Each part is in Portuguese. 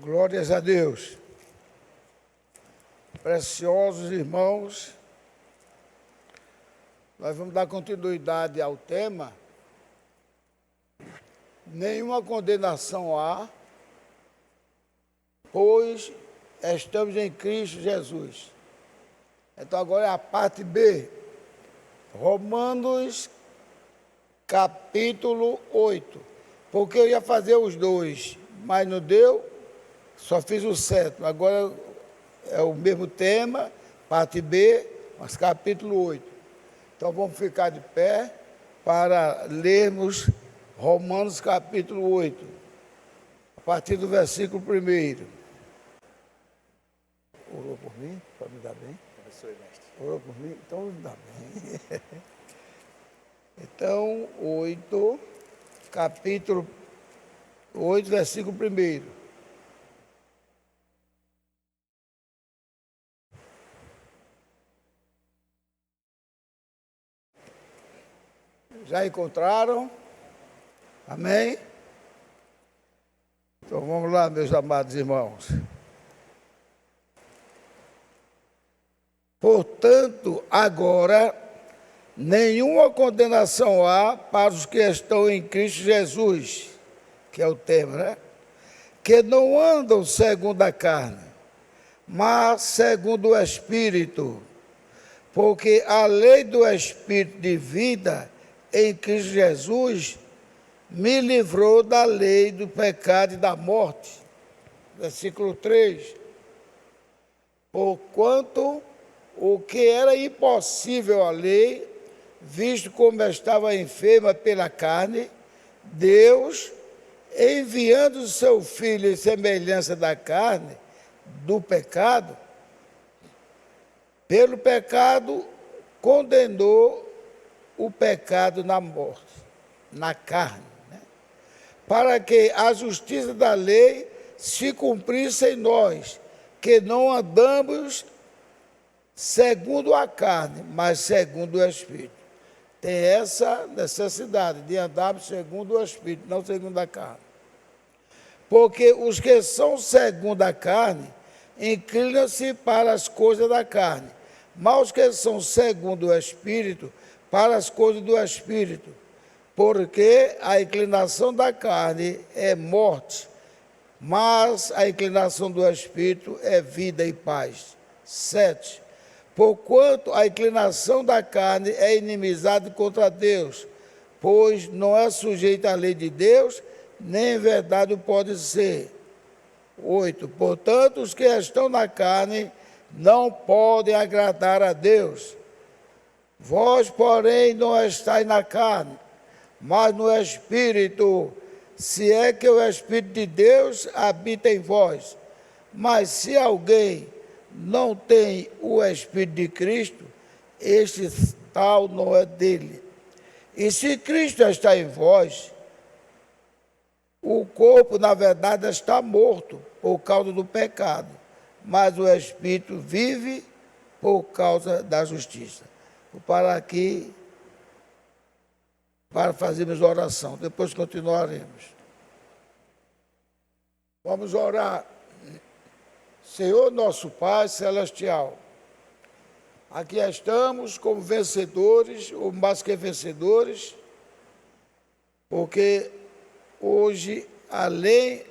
Glórias a Deus. Preciosos irmãos, nós vamos dar continuidade ao tema. Nenhuma condenação há, pois estamos em Cristo Jesus. Então agora é a parte B. Romanos, capítulo 8. Porque eu ia fazer os dois, mas não deu, só fiz o 7. Agora é o mesmo tema, parte B, mas capítulo 8. Então vamos ficar de pé para lermos Romanos capítulo 8, a partir do versículo 1. Orou por mim? Pode me dar bem? Abençoe, mestre. Orou por mim? Então me dá bem. Então, 8, capítulo 8, versículo 1. Já encontraram? Amém? Então vamos lá, meus amados irmãos. Portanto, agora, nenhuma condenação há para os que estão em Cristo Jesus, que é o tema, né? Que não andam segundo a carne, mas segundo o Espírito. Porque a lei do Espírito de vida em Cristo Jesus me livrou da lei do pecado e da morte. Versículo 3. Porquanto o que era impossível à lei, visto como estava enferma pela carne, Deus, enviando o seu Filho em semelhança da carne, do pecado, pelo pecado condenou o pecado na morte, na carne, né? Para que a justiça da lei se cumprisse em nós, que não andamos segundo a carne, mas segundo o Espírito. Tem essa necessidade de andarmos segundo o Espírito, não segundo a carne. Porque os que são segundo a carne inclinam-se para as coisas da carne, mas os que são segundo o Espírito, para as coisas do Espírito. Porque a inclinação da carne é morte, mas a inclinação do Espírito é vida e paz. 7. Porquanto a inclinação da carne é inimizade contra Deus, pois não é sujeita à lei de Deus, nem em verdade o pode ser. 8. Portanto, os que estão na carne não podem agradar a Deus. Vós, porém, não estáis na carne, mas no Espírito, se é que o Espírito de Deus habita em vós. Mas se alguém não tem o Espírito de Cristo, este tal não é dele. E se Cristo está em vós, o corpo, na verdade, está morto por causa do pecado, mas o Espírito vive por causa da justiça. Vou parar aqui para fazermos oração, depois continuaremos. Vamos orar. Senhor nosso Pai Celestial, aqui estamos como vencedores, ou mais que vencedores, porque hoje, além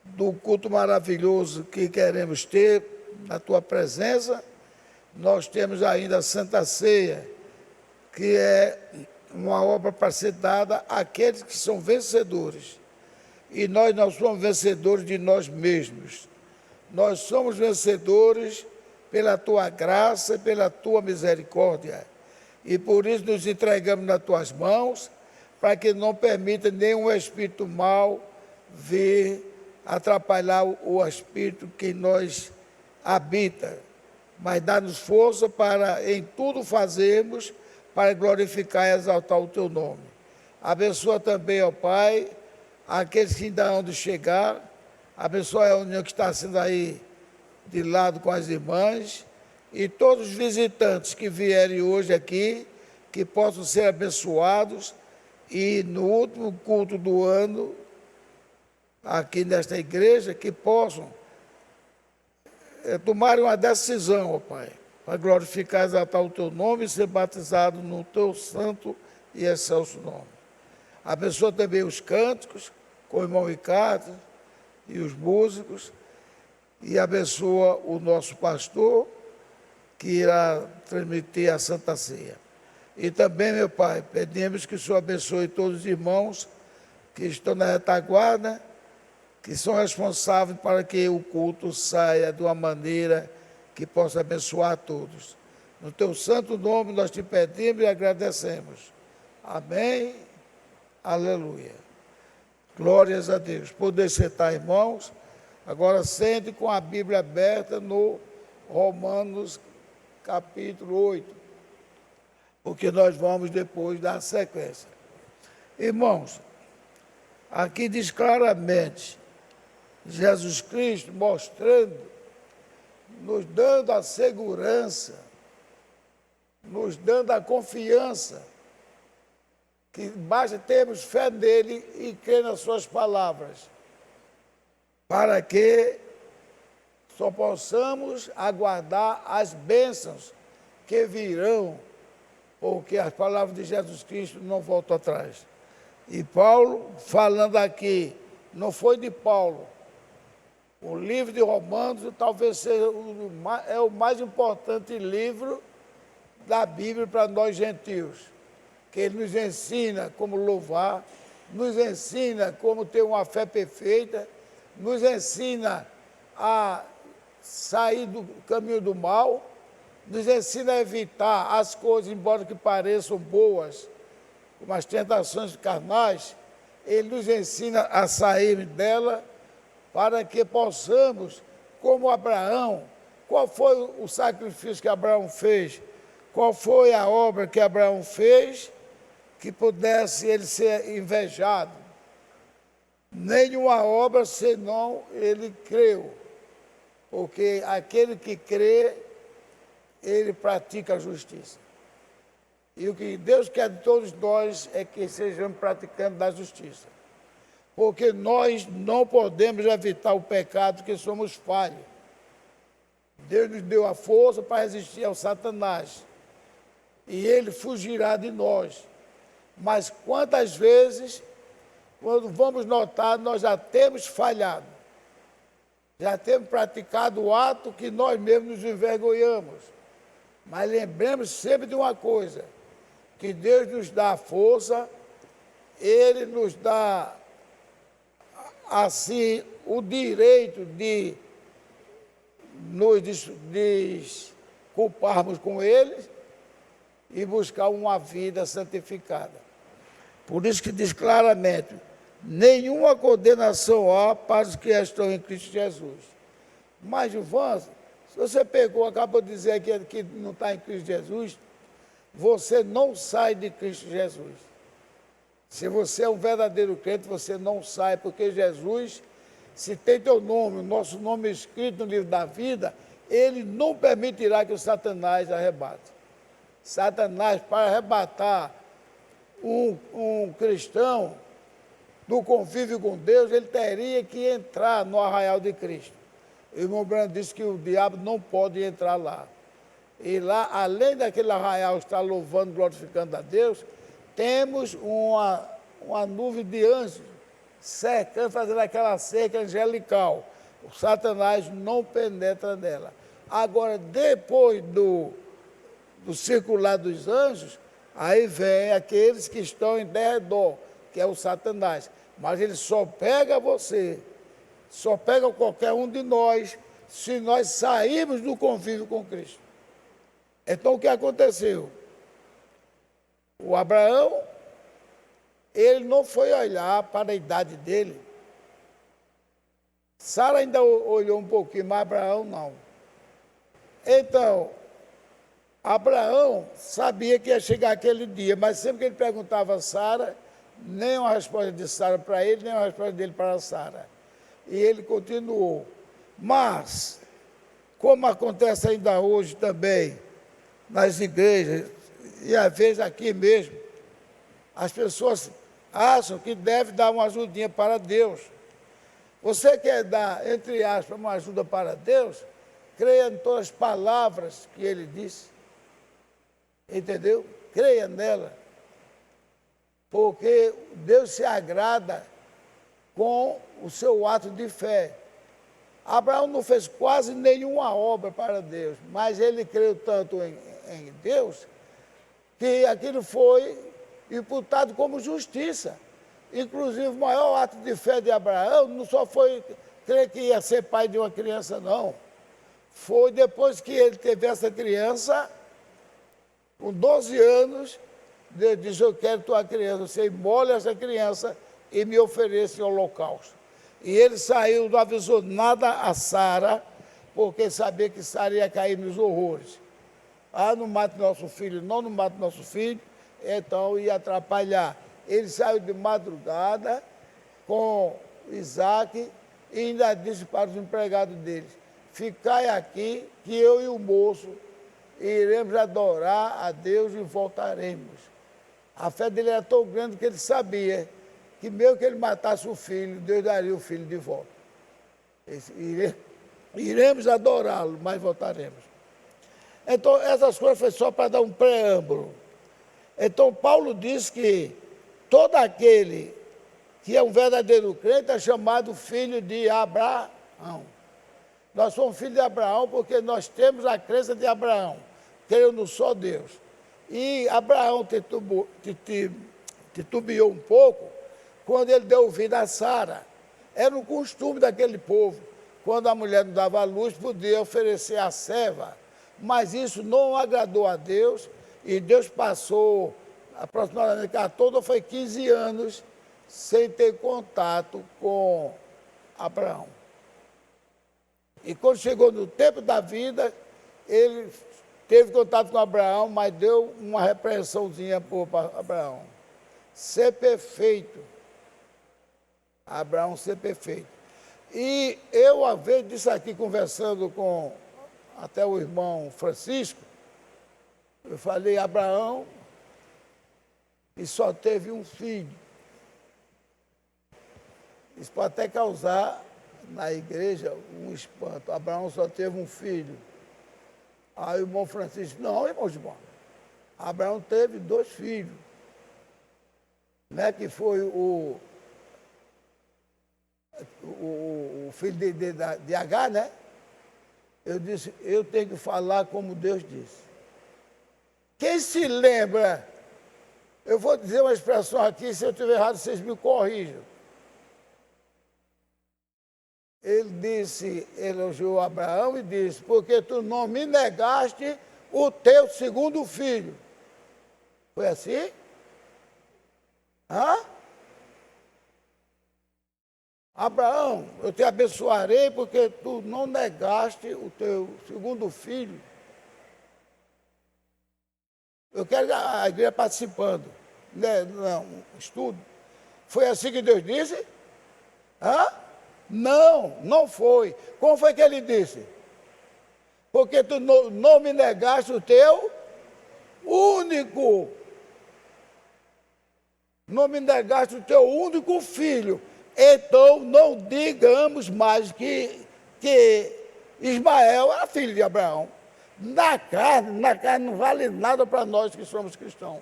do culto maravilhoso que queremos ter na Tua presença, nós temos ainda a Santa Ceia, que é uma obra para ser dada àqueles que são vencedores. E nós não somos vencedores de nós mesmos. Nós somos vencedores pela Tua graça e pela Tua misericórdia. E por isso nos entregamos nas Tuas mãos, para que não permita nenhum espírito mau vir atrapalhar o espírito que nós habita. Mas dá-nos força para em tudo fazermos, para glorificar e exaltar o Teu nome. Abençoa também, ó Pai, aqueles que ainda hão de chegar. Abençoa a reunião que está sendo aí de lado com as irmãs e todos os visitantes que vierem hoje aqui, que possam ser abençoados e no último culto do ano aqui nesta igreja que possam tomar uma decisão, ó Pai, para glorificar e exaltar o Teu nome e ser batizado no Teu santo e excelso nome. Abençoa também os cânticos, com o irmão Ricardo e os músicos, e abençoa o nosso pastor, que irá transmitir a Santa Ceia. E também, meu Pai, pedimos que o Senhor abençoe todos os irmãos que estão na retaguarda, que são responsáveis para que o culto saia de uma maneira que possa abençoar a todos. No Teu santo nome nós te pedimos e agradecemos. Amém. Aleluia. Glórias a Deus. Poder sentar, irmãos. Agora sente com a Bíblia aberta no Romanos capítulo 8, porque nós vamos depois dar sequência. Irmãos, aqui diz claramente, Jesus Cristo mostrando, nos dando a segurança, nos dando a confiança, que basta termos fé nele e crer nas suas palavras, para que só possamos aguardar as bênçãos que virão, porque as palavras de Jesus Cristo não voltam atrás. E Paulo, falando aqui, não foi de Paulo, o livro de Romanos talvez seja o mais importante livro da Bíblia para nós gentios, que ele nos ensina como louvar, nos ensina como ter uma fé perfeita, nos ensina a sair do caminho do mal, nos ensina a evitar as coisas, embora que pareçam boas, como as tentações carnais, ele nos ensina a sair dela para que possamos, como Abraão, qual foi o sacrifício que Abraão fez? Qual foi a obra que Abraão fez que pudesse ele ser invejado? Nenhuma obra, senão ele creu. Porque aquele que crê, ele pratica a justiça. E o que Deus quer de todos nós é que sejamos praticantes da justiça. Porque nós não podemos evitar o pecado, porque somos falhos. Deus nos deu a força para resistir ao Satanás. E ele fugirá de nós. Mas quantas vezes, quando vamos notar, nós já temos falhado. Já temos praticado o ato que nós mesmos nos envergonhamos. Mas lembremos sempre de uma coisa, que Deus nos dá a força, Ele nos dá, assim, o direito de nos desculparmos com Ele e buscar uma vida santificada. Por isso que diz claramente, nenhuma condenação há para os que estão em Cristo Jesus. Mas, Ivan, se você acabou de dizer que não está em Cristo Jesus, você não sai de Cristo Jesus. Se você é um verdadeiro crente, você não sai, porque Jesus, se tem teu nome, o nosso nome escrito no livro da vida, ele não permitirá que o Satanás arrebate. Satanás, para arrebatar um cristão do convívio com Deus, ele teria que entrar no arraial de Cristo. O irmão Brando disse que o diabo não pode entrar lá. E lá, além daquele arraial estar louvando, glorificando a Deus, temos uma nuvem de anjos cercando, fazendo aquela cerca angelical. O Satanás não penetra nela. Agora, depois do circular dos anjos, aí vem aqueles que estão em derredor, que é o Satanás. Mas ele só pega você, só pega qualquer um de nós, se nós sairmos do convívio com Cristo. Então, o que aconteceu? O Abraão, ele não foi olhar para a idade dele. Sara ainda olhou um pouquinho, mas Abraão não. Então, Abraão sabia que ia chegar aquele dia, mas sempre que ele perguntava a Sara, nem uma resposta de Sara para ele, nem uma resposta dele para Sara. E ele continuou. Mas, como acontece ainda hoje também, nas igrejas, e às vezes aqui mesmo, as pessoas acham que deve dar uma ajudinha para Deus. Você quer dar, entre aspas, uma ajuda para Deus? Creia em todas as palavras que ele disse. Entendeu? Creia nela. Porque Deus se agrada com o seu ato de fé. Abraão não fez quase nenhuma obra para Deus, mas ele creu tanto em Deus que aquilo foi imputado como justiça. Inclusive, o maior ato de fé de Abraão não só foi crer que ia ser pai de uma criança, não. Foi depois que ele teve essa criança, com 12 anos, Deus disse: eu quero tua criança, você imole essa criança e me ofereça em holocausto. E ele saiu, não avisou nada a Sara, porque sabia que Sara ia cair nos horrores. Ah, não mate nosso filho, não mate nosso filho, então ia atrapalhar. Ele saiu de madrugada com Isaac e ainda disse para os empregados dele: ficai aqui, que eu e o moço iremos adorar a Deus e voltaremos. A fé dele era tão grande que ele sabia que mesmo que ele matasse o filho, Deus daria o filho de volta. Iremos adorá-lo, mas voltaremos. Então, essas coisas foi só para dar um preâmbulo. Então, Paulo diz que todo aquele que é um verdadeiro crente é chamado filho de Abraão. Nós somos filhos de Abraão porque nós temos a crença de Abraão. Creio no só Deus. E Abraão titubeou um pouco quando ele deu ouvido a Sara. Era um costume daquele povo. Quando a mulher não dava luz, podia oferecer a serva. Mas isso não agradou a Deus, e Deus passou aproximadamente 14 ou foi 15 anos sem ter contato com Abraão. E quando chegou no tempo da vida, ele teve contato com Abraão, mas deu uma repreensãozinha para Abraão. Ser perfeito. Abraão ser perfeito. E eu, uma vez, disse aqui, conversando com até o irmão Francisco, eu falei: Abraão, e só teve um filho. Isso pode até causar na igreja um espanto. Abraão só teve um filho. Aí o irmão Francisco: não, irmão Gilmar, Abraão teve 2 filhos. Né, que foi o filho de Agar, né? Eu disse: eu tenho que falar como Deus disse. Quem se lembra, eu vou dizer uma expressão aqui, se eu estiver errado, vocês me corrijam. Ele disse, elogiou Abraão e disse: porque tu não me negaste o teu segundo filho. Foi assim? Hã? Abraão, eu te abençoarei porque tu não negaste o teu segundo filho. Eu quero a igreja participando, né? Não, estudo. Foi assim que Deus disse? Hã? Não, não foi. Como foi que ele disse? Porque tu não me negaste o teu único. Não me negaste o teu único filho. Então, não digamos mais que Ismael era filho de Abraão. Na carne não vale nada para nós que somos cristãos.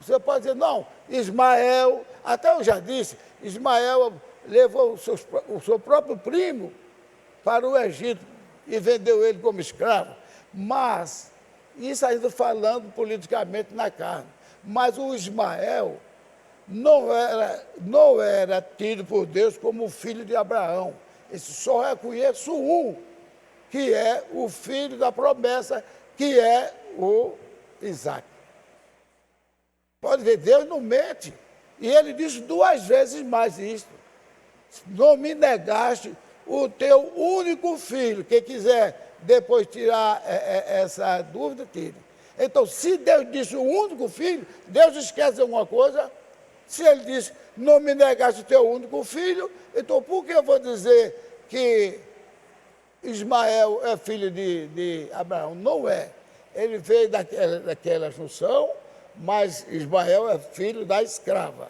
Você pode dizer: não, Ismael, até eu já disse, Ismael levou o seu próprio primo para o Egito e vendeu ele como escravo. Mas, isso ainda falando politicamente na carne. Mas o Ismael não era tido por Deus como filho de Abraão. Esse só reconheço um, que é o filho da promessa, que é o Isaac. Pode ver, Deus não mente. E ele disse 2 vezes mais isso: não me negaste o teu único filho. Quem quiser depois tirar essa dúvida, tire. Então, se Deus disse o único filho, Deus esquece alguma coisa? Se ele disse: não me negaste o teu único filho, então por que eu vou dizer que Ismael é filho de Abraão? Não é. Ele veio daquela junção, mas Ismael é filho da escrava,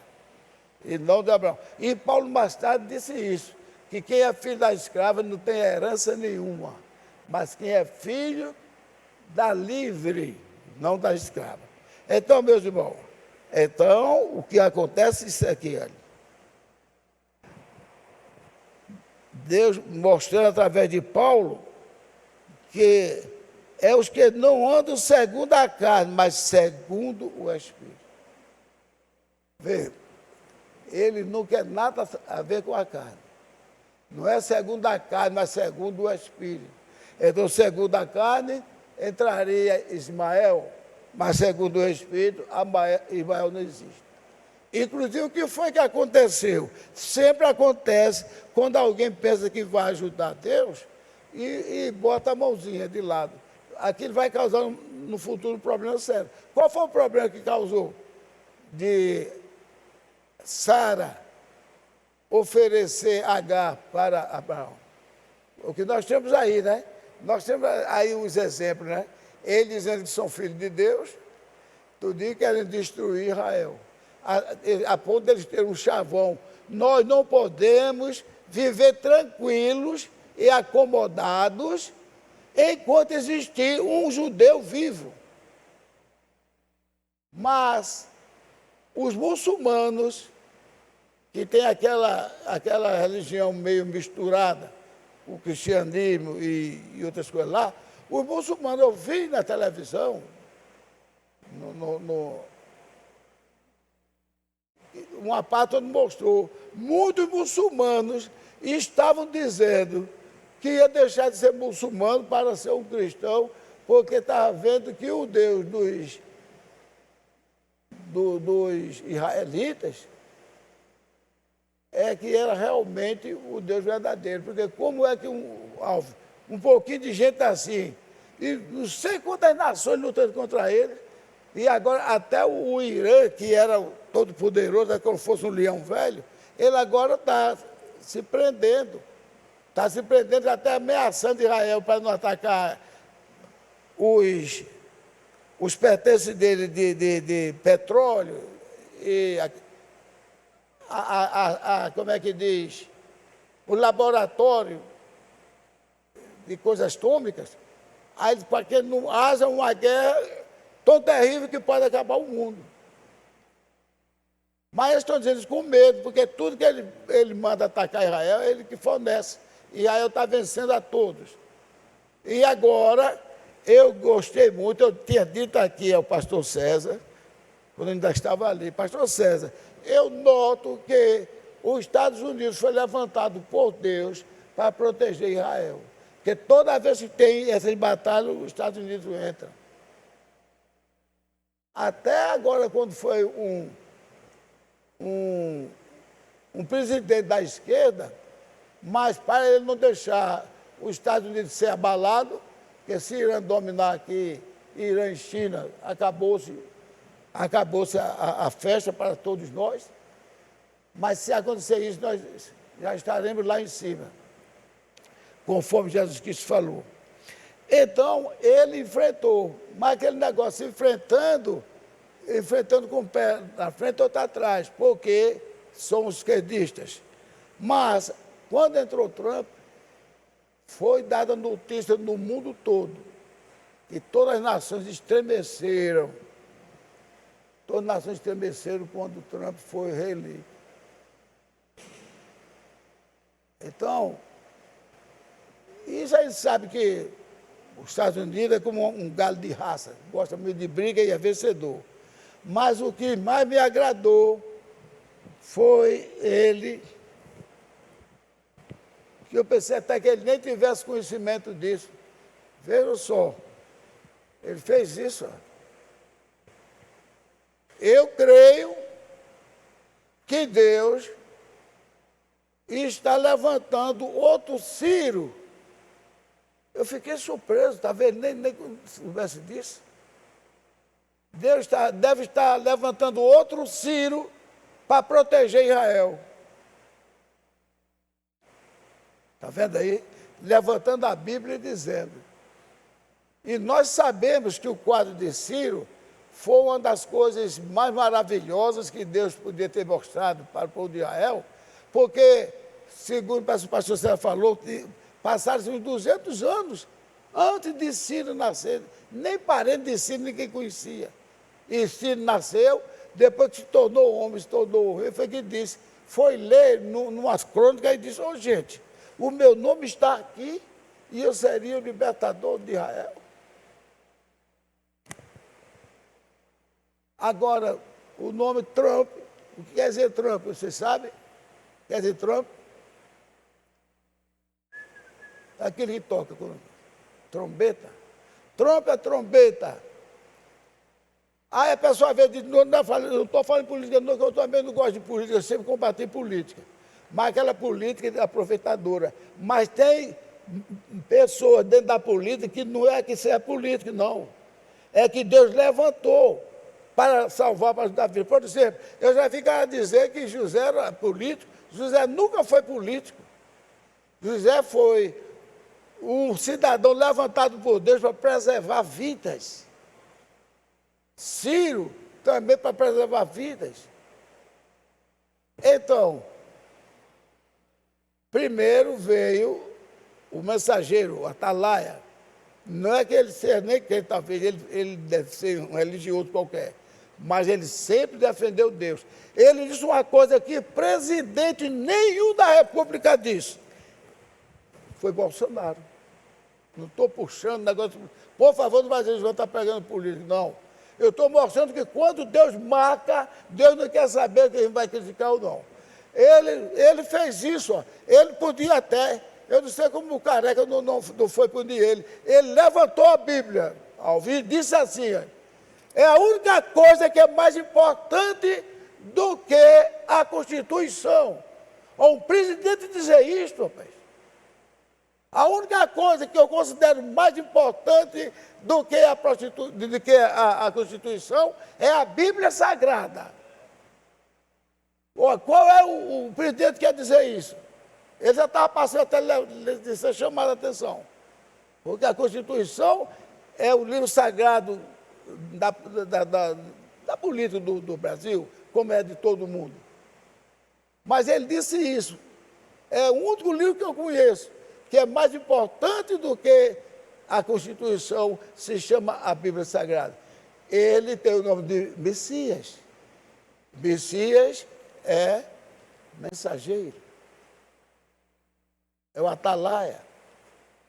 e não de Abraão. E Paulo mais tarde disse isso, que quem é filho da escrava não tem herança nenhuma, mas quem é filho da livre, não da escrava. Então, meus irmãos, então o que acontece é isso aqui, olha. Deus mostrando através de Paulo que é os que não andam segundo a carne, mas segundo o Espírito. Vê, ele não quer nada a ver com a carne. Não é segundo a carne, mas segundo o Espírito. Então, segundo a carne, entraria Ismael, mas segundo o Espírito, Ismael não existe. Inclusive, o que foi que aconteceu? Sempre acontece quando alguém pensa que vai ajudar Deus e bota a mãozinha de lado. Aquilo vai causar no futuro um problema sério. Qual foi o problema que causou? De Sara oferecer Agar para Abraão. O que nós temos aí, né? Nós temos aí os exemplos, né? Eles dizendo que são filhos de Deus, tudinho querem destruir Israel. A ponto deles terem um chavão. Nós não podemos viver tranquilos e acomodados enquanto existir um judeu vivo. Mas os muçulmanos, que têm aquela religião meio misturada, o cristianismo e outras coisas lá, os muçulmanos, eu vi na televisão, uma parte onde mostrou, muitos muçulmanos estavam dizendo que ia deixar de ser muçulmano para ser um cristão, porque estava vendo que o Deus dos israelitas é que era realmente o Deus verdadeiro. Porque como é que um pouquinho de gente assim, e não sei quantas nações lutando contra ele, e agora até o Irã, que era todo poderoso, como fosse um leão velho, ele agora está se prendendo. Está se prendendo, até ameaçando Israel para não atacar os pertences dele de petróleo e como é que diz? O laboratório de coisas atômicas, aí para que não haja uma guerra tão terrível que pode acabar o mundo. Mas eles estão dizendo isso com medo, porque tudo que ele manda atacar Israel, é ele que fornece. E Israel está vencendo a todos. E agora, eu gostei muito, eu tinha dito aqui ao pastor César, quando ainda estava ali, pastor César, eu noto que os Estados Unidos foi levantado por Deus para proteger Israel. Porque toda vez que tem essas batalhas, os Estados Unidos entram. Até agora, quando foi um presidente da esquerda, mas para ele não deixar os Estados Unidos ser abalado, porque se Irã dominar aqui, Irã e China, acabou-se a festa para todos nós. Mas se acontecer isso, nós já estaremos lá em cima, conforme Jesus Cristo falou. Então, ele enfrentou, mas aquele negócio enfrentando com o pé na frente ou está atrás, porque somos esquerdistas. Mas, quando entrou Trump, foi dada notícia no mundo todo, que todas as nações estremeceram. Todas as nações estremeceram quando Trump foi reeleito. Então, isso a gente sabe que os Estados Unidos é como um galo de raça, gosta muito de briga e é vencedor. Mas o que mais me agradou foi ele, que eu pensei até que ele nem tivesse conhecimento disso. Veja só, ele fez isso. Eu creio que Deus está levantando outro Ciro. Eu fiquei surpreso, está vendo? Nem soubesse disso. Deus deve estar levantando outro Ciro para proteger Israel. Está vendo aí? Levantando a Bíblia e dizendo. E nós sabemos que o quadro de Ciro foi uma das coisas mais maravilhosas que Deus podia ter mostrado para o povo de Israel, porque segundo o pastor César falou, passaram-se uns 200 anos antes de Ciro nascer. Nem parente de Ciro ninguém conhecia. E Ciro nasceu, depois que se tornou homem, se tornou rei, foi que disse, foi ler numas crônicas e disse, gente, o meu nome está aqui e eu seria o libertador de Israel. Agora, o nome Trump, o que quer dizer Trump, você sabe? Quer dizer Trump? Aquele que toca com trombeta. Trump é trombeta. Aí a pessoa vê, diz, não estou falando de política, não, que eu também não gosto de política, eu sempre combati política. Mas aquela política é aproveitadora. Mas tem pessoas dentro da política que não é que seja político, não. É que Deus levantou para salvar, para ajudar a vida. Por exemplo, eu já ficava a dizer que José era político. José nunca foi político. José foi um cidadão levantado por Deus para preservar vidas. Ciro também para preservar vidas. Então, primeiro veio o mensageiro, o Atalaia. Não é que ele seja nem quem, talvez ele deve ser um religioso qualquer, mas ele sempre defendeu Deus. Ele disse uma coisa que presidente nenhum da República disse. Foi Bolsonaro. Não estou puxando negócio. Por favor, não vai dizer que João está pegando político, não. Eu estou mostrando que quando Deus marca, Deus não quer saber quem vai criticar ou não. Ele fez isso, ó. Ele podia até, eu não sei como o Careca não foi punir ele. Ele levantou a Bíblia, ao ouvir, disse assim, ó, é a única coisa que é mais importante do que a Constituição. Um presidente dizer isso, rapaz. A única coisa que eu considero mais importante do que a Constituição é a Bíblia Sagrada. Qual é o presidente que quer dizer isso? Ele já estava passando até de ser chamado a atenção. Porque a Constituição é o livro sagrado da política do Brasil, como é de todo mundo. Mas ele disse isso. É o único livro que eu conheço que é mais importante do que a Constituição, se chama a Bíblia Sagrada. Ele tem o nome de Messias. Messias é mensageiro. É o Atalaia.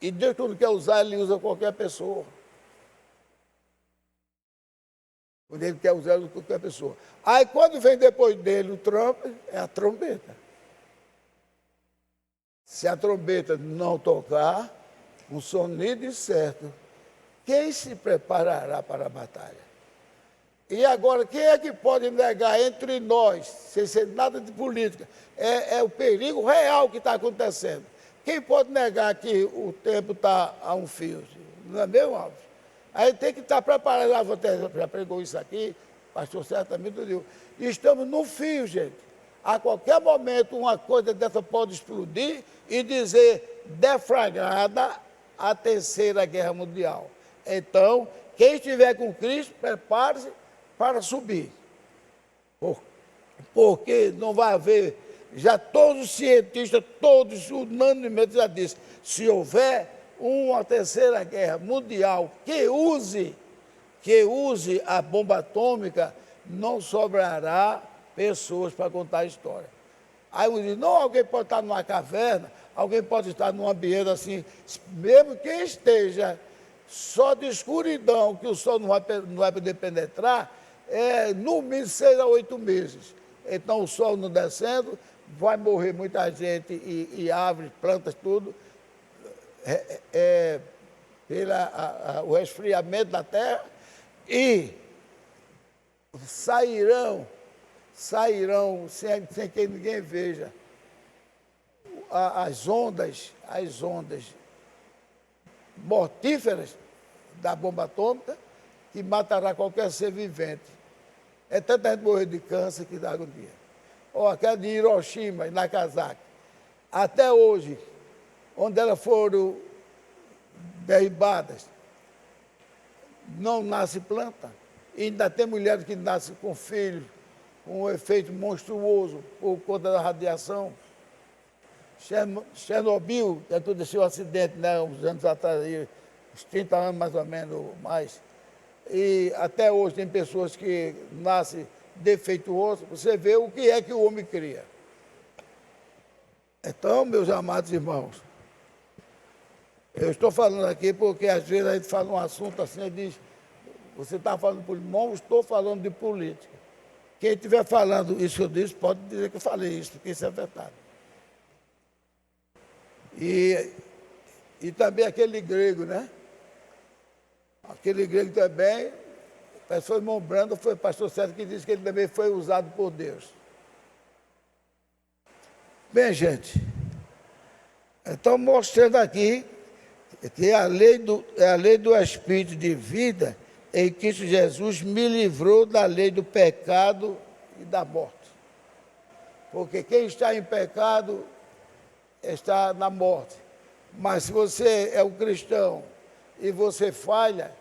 E Deus, quando quer usar, ele usa qualquer pessoa. Quando ele quer usar, ele usa qualquer pessoa. Aí, quando vem depois dele o Trump, é a trombeta. Se a trombeta não tocar, um sonido incerto, quem se preparará para a batalha? E agora, quem é que pode negar entre nós, sem ser nada de política? É o perigo real que está acontecendo. Quem pode negar que o tempo está a um fio? Não é mesmo, Alves? Aí tem que estar preparado. Já pregou isso aqui, pastor Sérgio também tudo. Estamos no fio, gente. A qualquer momento uma coisa dessa pode explodir e dizer deflagrada a Terceira Guerra Mundial. Então, quem estiver com Cristo, prepare-se para subir. Porque não vai haver, já todos os cientistas, todos unanimemente já disseram, se houver uma Terceira Guerra Mundial que use a bomba atômica, não sobrará pessoas para contar a história. Aí um diz, não, alguém pode estar numa caverna, alguém pode estar num ambiente assim, mesmo que esteja só de escuridão, que o sol não vai poder penetrar, no mínimo 6 a 8 meses. Então o sol não descendo, vai morrer muita gente e árvores, plantas, tudo, pelo resfriamento da terra, e sairão sem que ninguém veja as ondas mortíferas da bomba atômica que matará qualquer ser vivente. É tanta gente morrer de câncer que dá agonia. Aquela de Hiroshima e Nagasaki, até hoje, onde elas foram derribadas, não nasce planta. E ainda tem mulheres que nascem com filhos, com um efeito monstruoso por conta da radiação. Chernobyl, que aconteceu um acidente, né, uns anos atrás, aí, uns 30 anos mais ou menos, mais. E até hoje tem pessoas que nascem defeituosas. Você vê o que é que o homem cria. Então, meus amados irmãos, eu estou falando aqui porque às vezes a gente fala um assunto assim e diz, você está falando por não estou falando de política. Quem estiver falando isso que eu disse, pode dizer que eu falei isso, porque isso é verdade. E também aquele grego, né? Aquele grego também, o pastor irmão Brando foi pastor Sérgio que disse que ele também foi usado por Deus. Bem, gente, então mostrando aqui que a lei do Espírito de vida em Cristo Jesus me livrou da lei do pecado e da morte. Porque quem está em pecado está na morte. Mas se você é um cristão e você falha,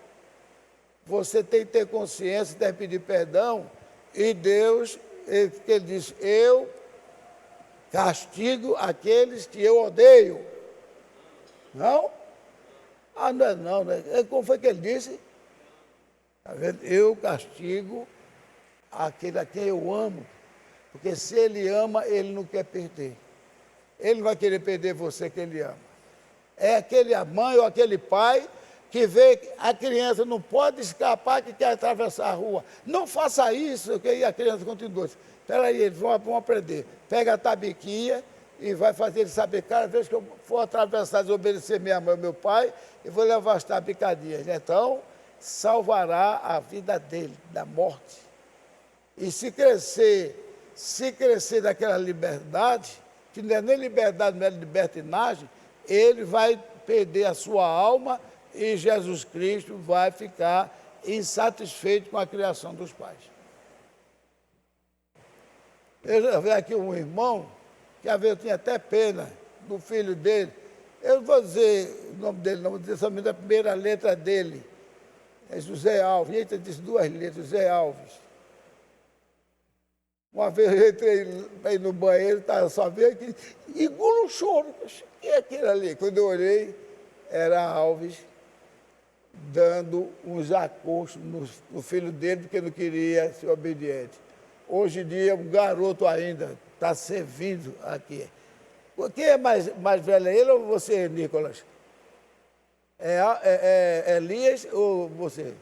você tem que ter consciência, tem que pedir perdão, e Deus, ele diz, eu castigo aqueles que eu odeio. Não? Ah, não é não, né? Como foi que ele disse? Tá vendo? Eu castigo aquele a quem eu amo, porque se ele ama, ele não quer perder. Ele não vai querer perder você que ele ama. É aquele a mãe ou aquele pai que vê que a criança não pode escapar, que quer atravessar a rua. Não faça isso, que a criança continua. Espera aí, eles vão aprender. Pega a tabiquinha e vai fazer ele saber, cada vez que eu for atravessar, desobedecer minha mãe ou meu pai, eu vou levar as tabicadinhas. Então, salvará a vida dele, da morte. E se crescer daquela liberdade, que não é nem liberdade, não é libertinagem, ele vai perder a sua alma e Jesus Cristo vai ficar insatisfeito com a criação dos pais. Eu já vi aqui um irmão, que às vezes eu tinha até pena do filho dele. Eu não vou dizer o nome dele, não vou dizer somente a primeira letra dele. É José Alves. Eita, disse duas letras, José Alves. Uma vez eu entrei no banheiro, estava só vendo aqui, engula o choro. E aquele ali? Quando eu olhei, era Alves dando uns acostos no filho dele, porque não queria ser obediente. Hoje em dia, um garoto ainda está servindo aqui. Quem é mais velho, ele ou você, Nicolas? É Elias ou você?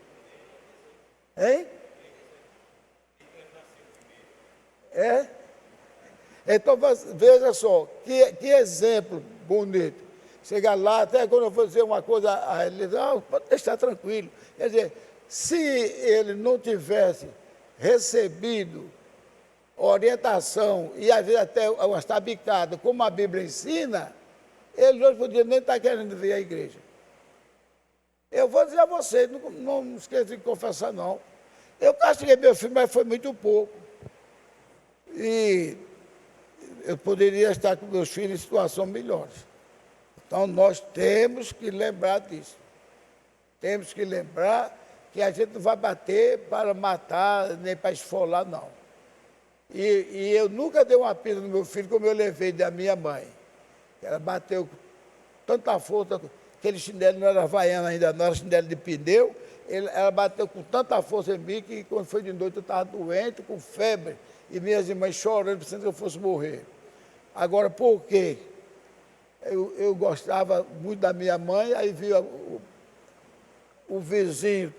Hein? É? Então, veja só, que exemplo bonito. Chegar lá, até quando eu vou dizer uma coisa a ele, pode deixar tranquilo. Quer dizer, se ele não tivesse recebido orientação e às vezes até umas tabicadas, como a Bíblia ensina, ele hoje podia nem estar querendo vir à igreja. Eu vou dizer a você, não esqueça de confessar não. Eu castiguei meu filho, mas foi muito pouco. E eu poderia estar com meus filhos em situação melhores. Então, nós temos que lembrar disso. Temos que lembrar que a gente não vai bater para matar, nem para esfolar, não. E eu nunca dei uma pisa no meu filho como eu levei da minha mãe. Ela bateu com tanta força, aquele chinelo não era havaiano ainda, não era chinelo de pneu. Ela bateu com tanta força em mim que quando foi de noite eu estava doente, com febre. E minhas irmãs chorando, pensando que eu fosse morrer. Agora, por quê? Eu gostava muito da minha mãe, aí vi o vizinho,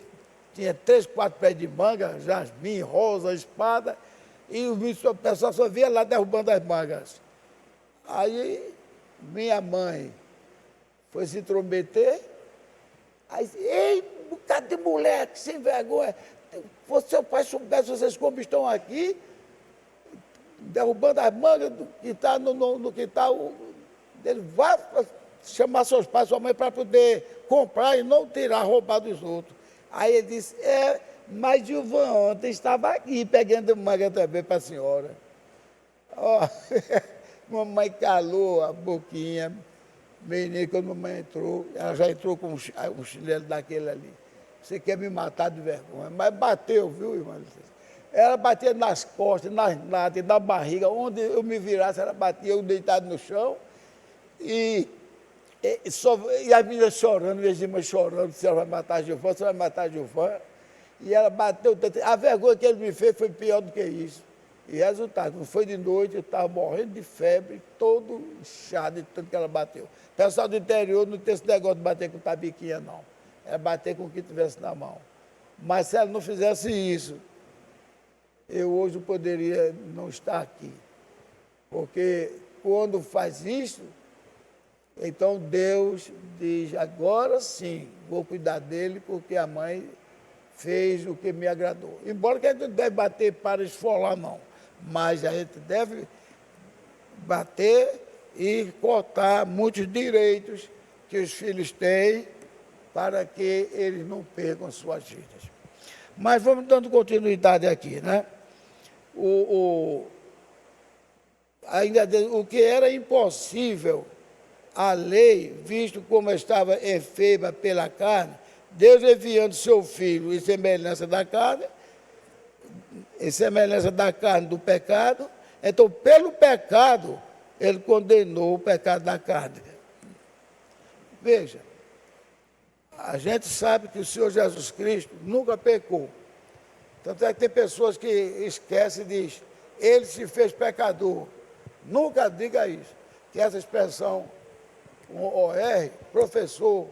tinha 3, 4 pés de manga, jasmim, rosa, espada, e o pessoal só via lá derrubando as mangas. Aí minha mãe foi se intrometer, aí disse, ei, um bocado de moleque, sem vergonha, se seu pai soubesse, vocês como estão aqui, derrubando as mangas do que está no quintal, ele vai chamar seus pais, sua mãe, para poder comprar e não tirar, roubar dos outros. Aí ele disse, mas Gilvan ontem estava aqui pegando manga também para a senhora. Ó, mamãe calou a boquinha, menina, quando a mamãe entrou, ela já entrou com um chinelo daquele ali. Você quer me matar de vergonha, mas bateu, viu, irmã? Ela batia nas costas, nas nádegas, na barriga, onde eu me virasse, ela batia, eu deitado no chão, E a menina chorando, minhas irmãs chorando, se ela vai matar Gilvan, você vai matar Gilvan. E ela bateu tanto. A vergonha que ele me fez foi pior do que isso. E resultado, foi de noite, eu estava morrendo de febre, todo inchado de tanto que ela bateu. O pessoal do interior não tem esse negócio de bater com tabiquinha, não. Era bater com o que tivesse na mão. Mas se ela não fizesse isso, eu hoje poderia não estar aqui. Porque quando faz isso, então Deus diz, agora sim, vou cuidar dele, porque a mãe fez o que me agradou. Embora que a gente não deve bater para esfolar, não. Mas a gente deve bater e cortar muitos direitos que os filhos têm para que eles não percam suas vidas. Mas vamos dando continuidade aqui, né? Ainda o que era impossível, a lei, visto como estava enferma pela carne, Deus enviando seu Filho em semelhança da carne do pecado, então pelo pecado, ele condenou o pecado da carne. Veja, a gente sabe que o Senhor Jesus Cristo nunca pecou. Tanto é que tem pessoas que esquecem e dizem, ele se fez pecador. Nunca diga isso, que essa expressão, OR, professor,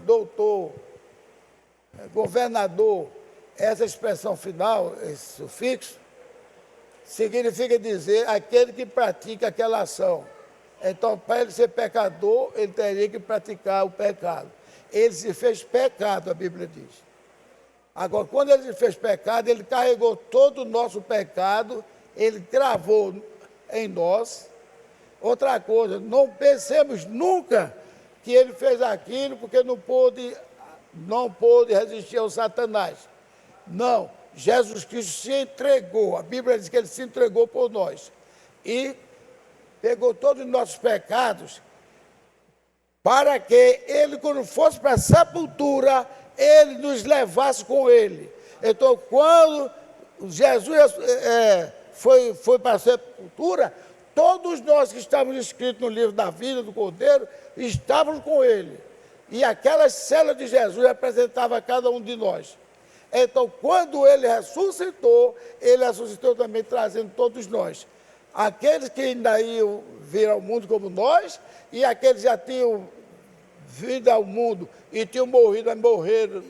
doutor, governador, essa expressão final, esse sufixo, significa dizer aquele que pratica aquela ação. Então, para ele ser pecador, ele teria que praticar o pecado. Ele se fez pecado, a Bíblia diz. Agora, quando ele se fez pecado, ele carregou todo o nosso pecado, ele travou em nós. Outra coisa, não pensemos nunca que ele fez aquilo porque não pôde resistir ao Satanás. Não, Jesus Cristo se entregou, a Bíblia diz que ele se entregou por nós. E pegou todos os nossos pecados para que ele, quando fosse para a sepultura, ele nos levasse com ele. Então, quando Jesus foi para a sepultura, todos nós que estávamos inscritos no livro da vida do Cordeiro, estávamos com ele. E aquelas células de Jesus representavam cada um de nós. Então, quando ele ressuscitou também trazendo todos nós. Aqueles que ainda iam vir ao mundo como nós, e aqueles que já tinham vindo ao mundo e tinham morrido, mas morreram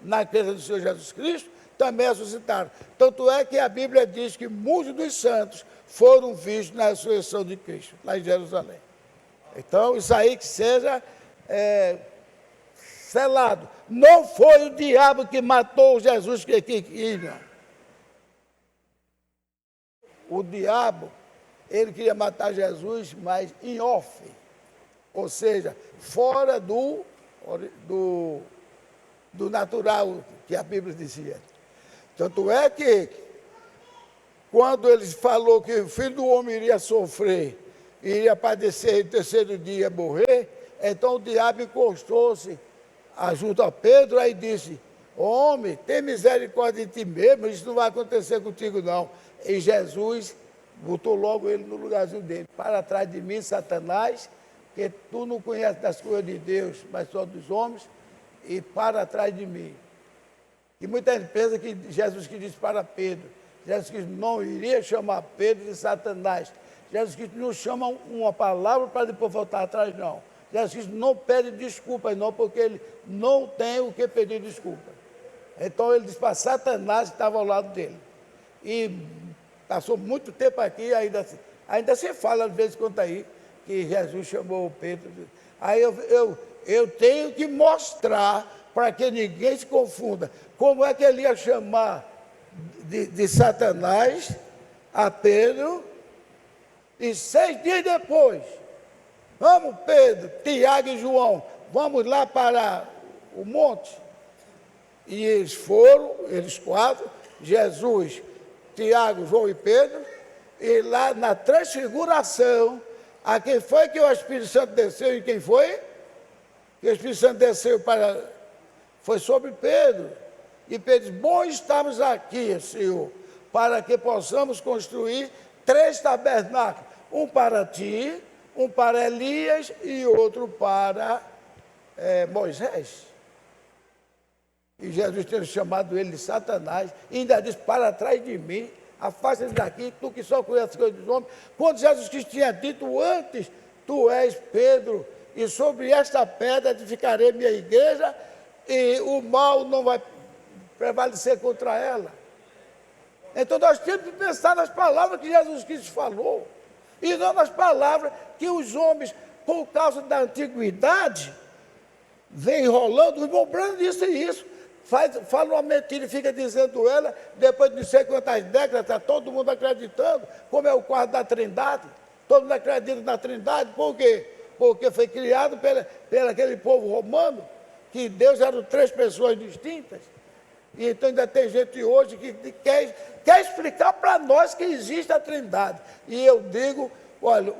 na crença do Senhor Jesus Cristo, também ressuscitaram. Tanto é que a Bíblia diz que muitos dos santos foram vistos na ressurreição de Cristo, lá em Jerusalém. Então, isso aí que seja selado. Não foi o diabo que matou Jesus que não. O diabo, ele queria matar Jesus, mas em off. Ou seja, fora do natural, que a Bíblia dizia. Tanto é que, quando ele falou que o Filho do Homem iria sofrer, iria padecer e no terceiro dia morrer, então o diabo encostou-se junto a Pedro e disse, homem, tem misericórdia de ti mesmo, isso não vai acontecer contigo não. E Jesus botou logo ele no lugarzinho dele. Para trás de mim, Satanás, que tu não conheces das coisas de Deus, mas só dos homens, e para trás de mim. E muita gente pensa que Jesus Cristo disse para Pedro, Jesus Cristo não iria chamar Pedro de Satanás. Jesus Cristo não chama uma palavra para depois voltar atrás, não. Jesus Cristo não pede desculpas, não, porque ele não tem o que pedir desculpa. Então ele disse para Satanás que estava ao lado dele. E passou muito tempo aqui, ainda se fala de vez em quando aí, que Jesus chamou Pedro. Aí eu tenho que mostrar para que ninguém se confunda. Como é que ele ia chamar de Satanás a Pedro? E 6 dias depois, vamos Pedro, Tiago e João, vamos lá para o monte. E eles foram, eles 4, Jesus, Tiago, João e Pedro, e lá na transfiguração, a quem foi que o Espírito Santo desceu e quem foi? Que o Espírito Santo desceu foi sobre Pedro. E Pedro disse, bom estamos aqui, Senhor, para que possamos construir 3 tabernáculos, um para ti, um para Elias e outro para Moisés. E Jesus tinha chamado ele de Satanás, e ainda disse: para trás de mim, afasta-te daqui, tu que só conheces as coisas dos homens. Quando Jesus Cristo tinha dito antes: tu és Pedro, e sobre esta pedra edificarei minha igreja, e o mal não vai prevalecer contra ela. Então nós temos que pensar nas palavras que Jesus Cristo falou, e não nas palavras que os homens, por causa da antiguidade, vem enrolando. O irmão Branco disse isso. Fala uma mentira e fica dizendo ela, depois de não sei quantas décadas, está todo mundo acreditando, como é o quadro da Trindade. Todo mundo acredita na Trindade, por quê? Porque foi criado pelo aquele povo romano, que Deus eram 3 pessoas distintas. E então ainda tem gente hoje que quer explicar para nós que existe a Trindade. E eu digo, olha,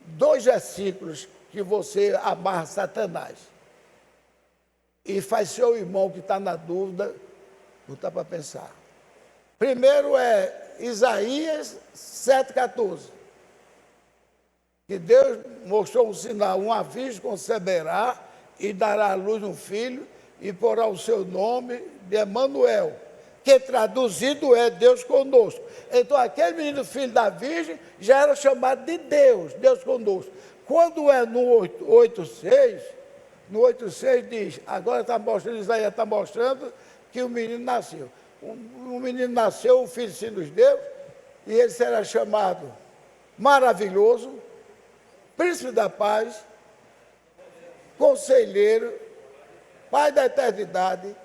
2 versículos que você amarra Satanás e faz seu irmão que está na dúvida botar para pensar. Primeiro é Isaías 7,14, que Deus mostrou um sinal: uma virgem conceberá e dará à luz um filho, e porá o seu nome de Emanuel, que traduzido é Deus conosco. Então aquele menino filho da virgem já era chamado de Deus, Deus conosco. Quando é no 8,6, no 8,6 diz, agora está mostrando, Isaías está mostrando que o menino nasceu. Um menino nasceu, um filho se nos deu, e ele será chamado Maravilhoso, Príncipe da Paz, Conselheiro, Pai da Eternidade,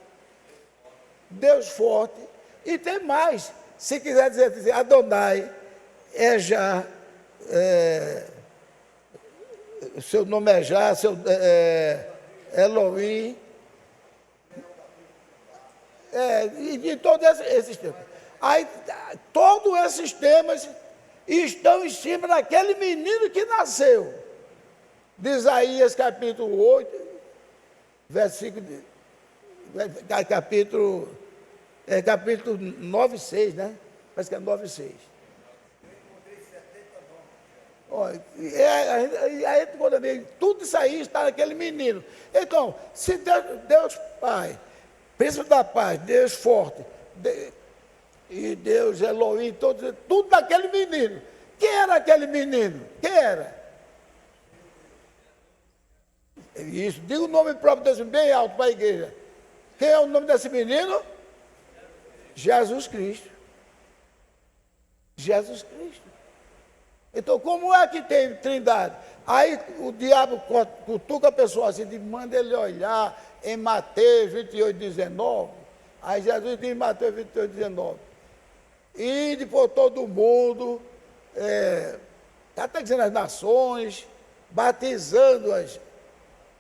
Deus Forte. E tem mais, se quiser dizer Adonai, seu nome é Já, Elohim, e todos esses temas. Aí, todos esses temas estão em cima daquele menino que nasceu. De Isaías capítulo 8, versículo, capítulo 9,6, né? Parece que é 9,6. Aí, tudo isso aí está naquele menino. Então, se Deus Pai, Príncipe da Paz, Deus Forte, e Deus Elohim, tudo daquele menino. Quem era aquele menino? Quem era? Isso, diga o nome próprio desse bem alto para a igreja. Quem é o nome desse menino? Jesus Cristo. Jesus Cristo. Então, como é que tem Trindade? Aí o diabo cutuca a pessoa assim, manda ele olhar em Mateus 28,19. Aí Jesus diz em Mateus 28,19: ide por todo o mundo, está dizendo as nações, batizando-as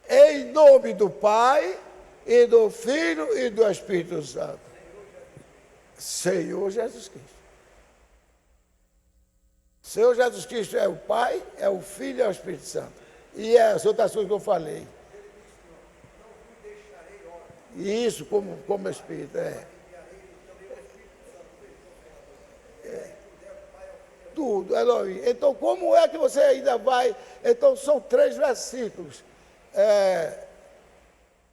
em nome do Pai, e do Filho e do Espírito Santo. Senhor Jesus Cristo. Senhor Jesus Cristo é o Pai, é o Filho e é o Espírito Santo. E é as outras coisas que eu falei. Isso, como Espírito, tudo, Elohim. Então, como é que você ainda vai? Então, são 3 versículos.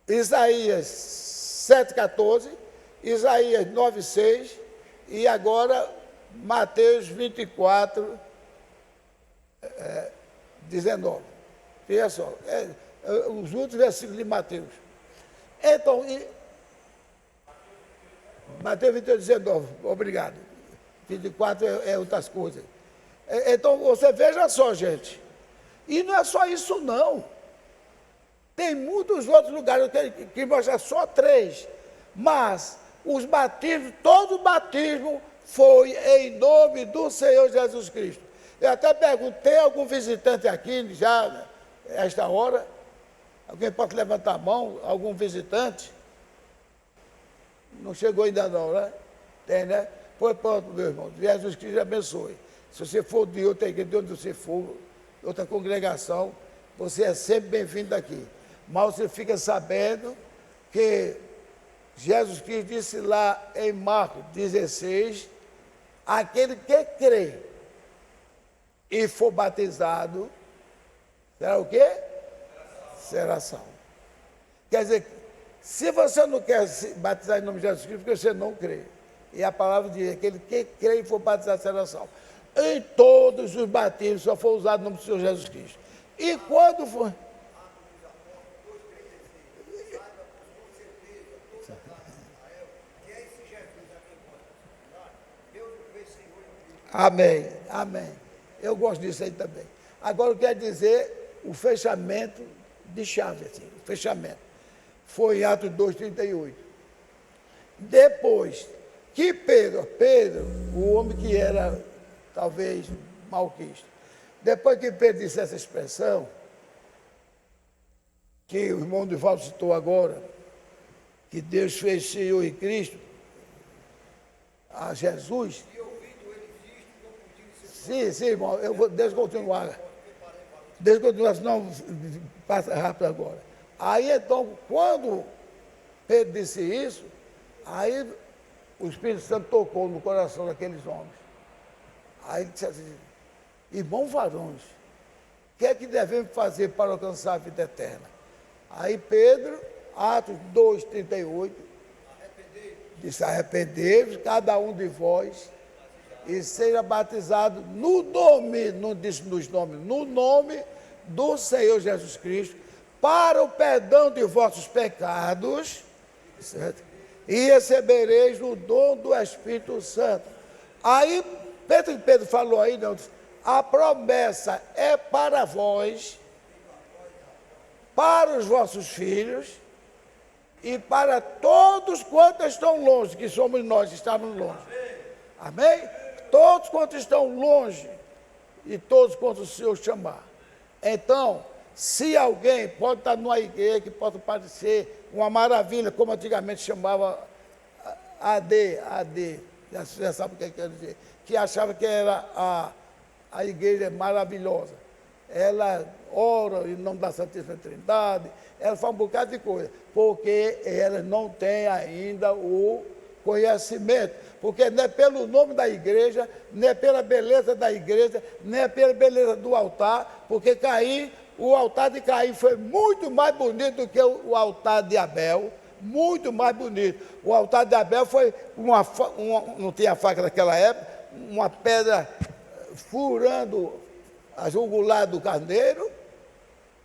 Isaías 7,14, Isaías 9,6 e agora Mateus 24, 19. Veja só, os últimos versículos de Mateus. Então, Mateus 28, 19, obrigado. 24 é outras coisas. Então, você veja só, gente. E não é só isso, não. Tem muitos outros lugares que mostram só 3. Mas os batismos, todo o batismo foi em nome do Senhor Jesus Cristo. Eu até pergunto, tem algum visitante aqui já, a esta hora? Alguém pode levantar a mão? Algum visitante? Não chegou ainda não, né? Tem, né? Pois pronto, meu irmão. Jesus Cristo abençoe. Se você for de outra igreja, de onde você for, outra congregação, você é sempre bem-vindo aqui. Mas você fica sabendo que Jesus Cristo disse lá em Marcos 16, aquele que crê e for batizado, será o quê? Será salvo. Quer dizer, se você não quer se batizar em nome de Jesus Cristo, porque você não crê. E a palavra diz, aquele que crê e for batizado será salvo. Em todos os batismos só foi usado o nome do Senhor Jesus Cristo. E quando foi... Amém, amém. Eu gosto disso aí também. Agora eu quero dizer o fechamento de chave, assim, o fechamento. Foi em Atos 2,38. Depois que Pedro, o homem que era talvez malquisto, depois que Pedro disse essa expressão, que o irmão Divaldo citou agora, que Deus fez Senhor em Cristo, a Jesus. Sim, irmão, deixa eu continuar. Deixa eu continuar, senão passa rápido agora. Aí então, quando Pedro disse isso, aí o Espírito Santo tocou no coração daqueles homens. Aí ele disse assim, irmãos varões, o que é que devemos fazer para alcançar a vida eterna? Aí Pedro, Atos 2,38, disse, arrependei-vos, cada um de vós, e seja batizado no nome, não disse nos nomes, no nome do Senhor Jesus Cristo, para o perdão de vossos pecados, certo? E recebereis o dom do Espírito Santo. Aí, Pedro falou aí, não, a promessa é para vós, para os vossos filhos, e para todos quantos estão longe, que somos nós que estamos longe. Amém? Todos quantos estão longe, e todos quantos o Senhor chamar. Então, se alguém pode estar numa igreja que pode parecer uma maravilha, como antigamente chamava AD, já sabe o que quer dizer, que achava que era a igreja maravilhosa. Ela ora em nome da Santíssima Trindade, ela faz um bocado de coisa, porque ela não tem ainda o conhecimento, porque não é pelo nome da igreja, não é pela beleza da igreja, não é pela beleza do altar, porque o altar de Caim foi muito mais bonito do que o altar de Abel, muito mais bonito. O altar de Abel foi não tinha faca naquela época, uma pedra furando a jugular do carneiro,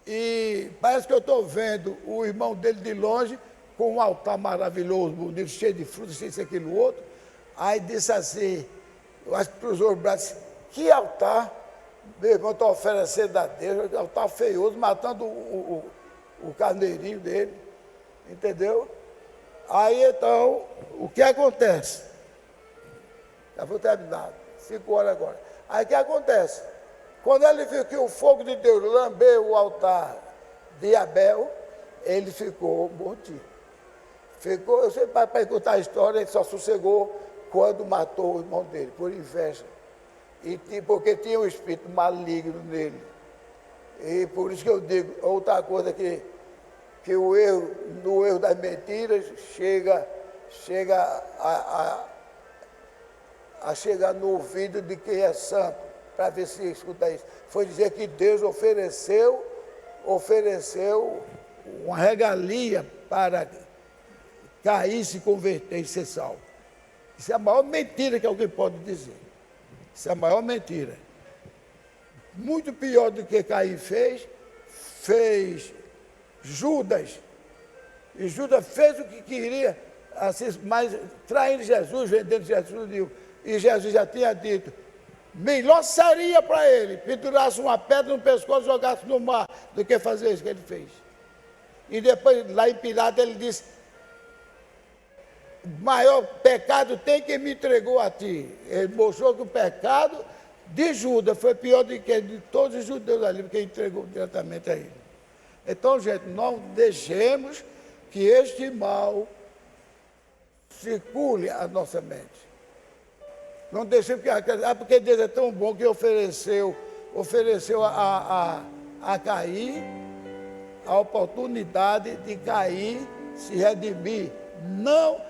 e parece que eu estou vendo o irmão dele de longe, com um altar maravilhoso, bonito, cheio de frutas, cheio disso, aquilo, outro. Aí disse assim, eu acho que cruzou os braços, que altar, meu irmão está oferecendo a Deus, altar feioso, matando o carneirinho dele, entendeu? Aí então, o que acontece? Já vou terminar, 5 horas agora. Aí o que acontece? Quando ele viu que o fogo de Deus lambeu o altar de Abel, ele ficou mortinho. Eu sei para contar a história, ele só sossegou quando matou o irmão dele, por inveja. Porque tinha um espírito maligno nele. E por isso que eu digo, outra coisa que no erro das mentiras, chega a chegar no ouvido de quem é santo, para ver se escuta isso. Foi dizer que Deus ofereceu uma regalia para cair, se converter e ser salvo. Isso é a maior mentira que alguém pode dizer. Isso é a maior mentira. Muito pior do que Caim fez Judas. E Judas fez o que queria, assim, mas traindo Jesus, vendendo Jesus, e Jesus já tinha dito, melhor seria para ele pendurasse uma pedra no pescoço e jogasse no mar, do que fazer isso que ele fez. E depois, lá em Pilatos, ele disse, maior pecado tem quem me entregou a ti. Ele mostrou que o pecado de Judas foi pior do que de todos os judeus ali, porque entregou diretamente a ele. Então, gente, não deixemos que este mal circule a nossa mente. Não deixemos que... porque Deus é tão bom que ofereceu a Caim a oportunidade de Caim se redimir. Não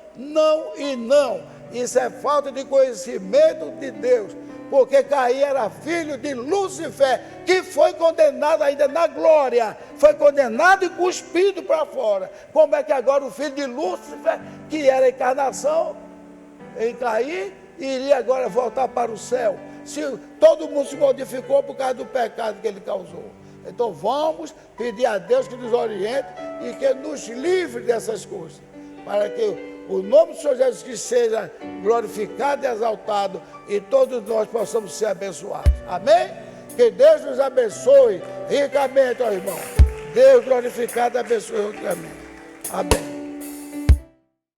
e não. Isso é falta de conhecimento de Deus. porque Caim era filho de Lúcifer, que foi condenado ainda na glória, foi condenado e cuspido para fora. Como é que agora o filho de Lúcifer, que era a encarnação em Caim, iria agora voltar para o céu? Se todo mundo se modificou por causa do pecado que ele causou. Então vamos pedir a Deus que nos oriente e que nos livre dessas coisas, para que o nome do Senhor Jesus Cristo seja glorificado e exaltado e todos nós possamos ser abençoados. Amém? Que Deus nos abençoe ricamente, ó irmão. Deus glorificado abençoe ricamente. Amém.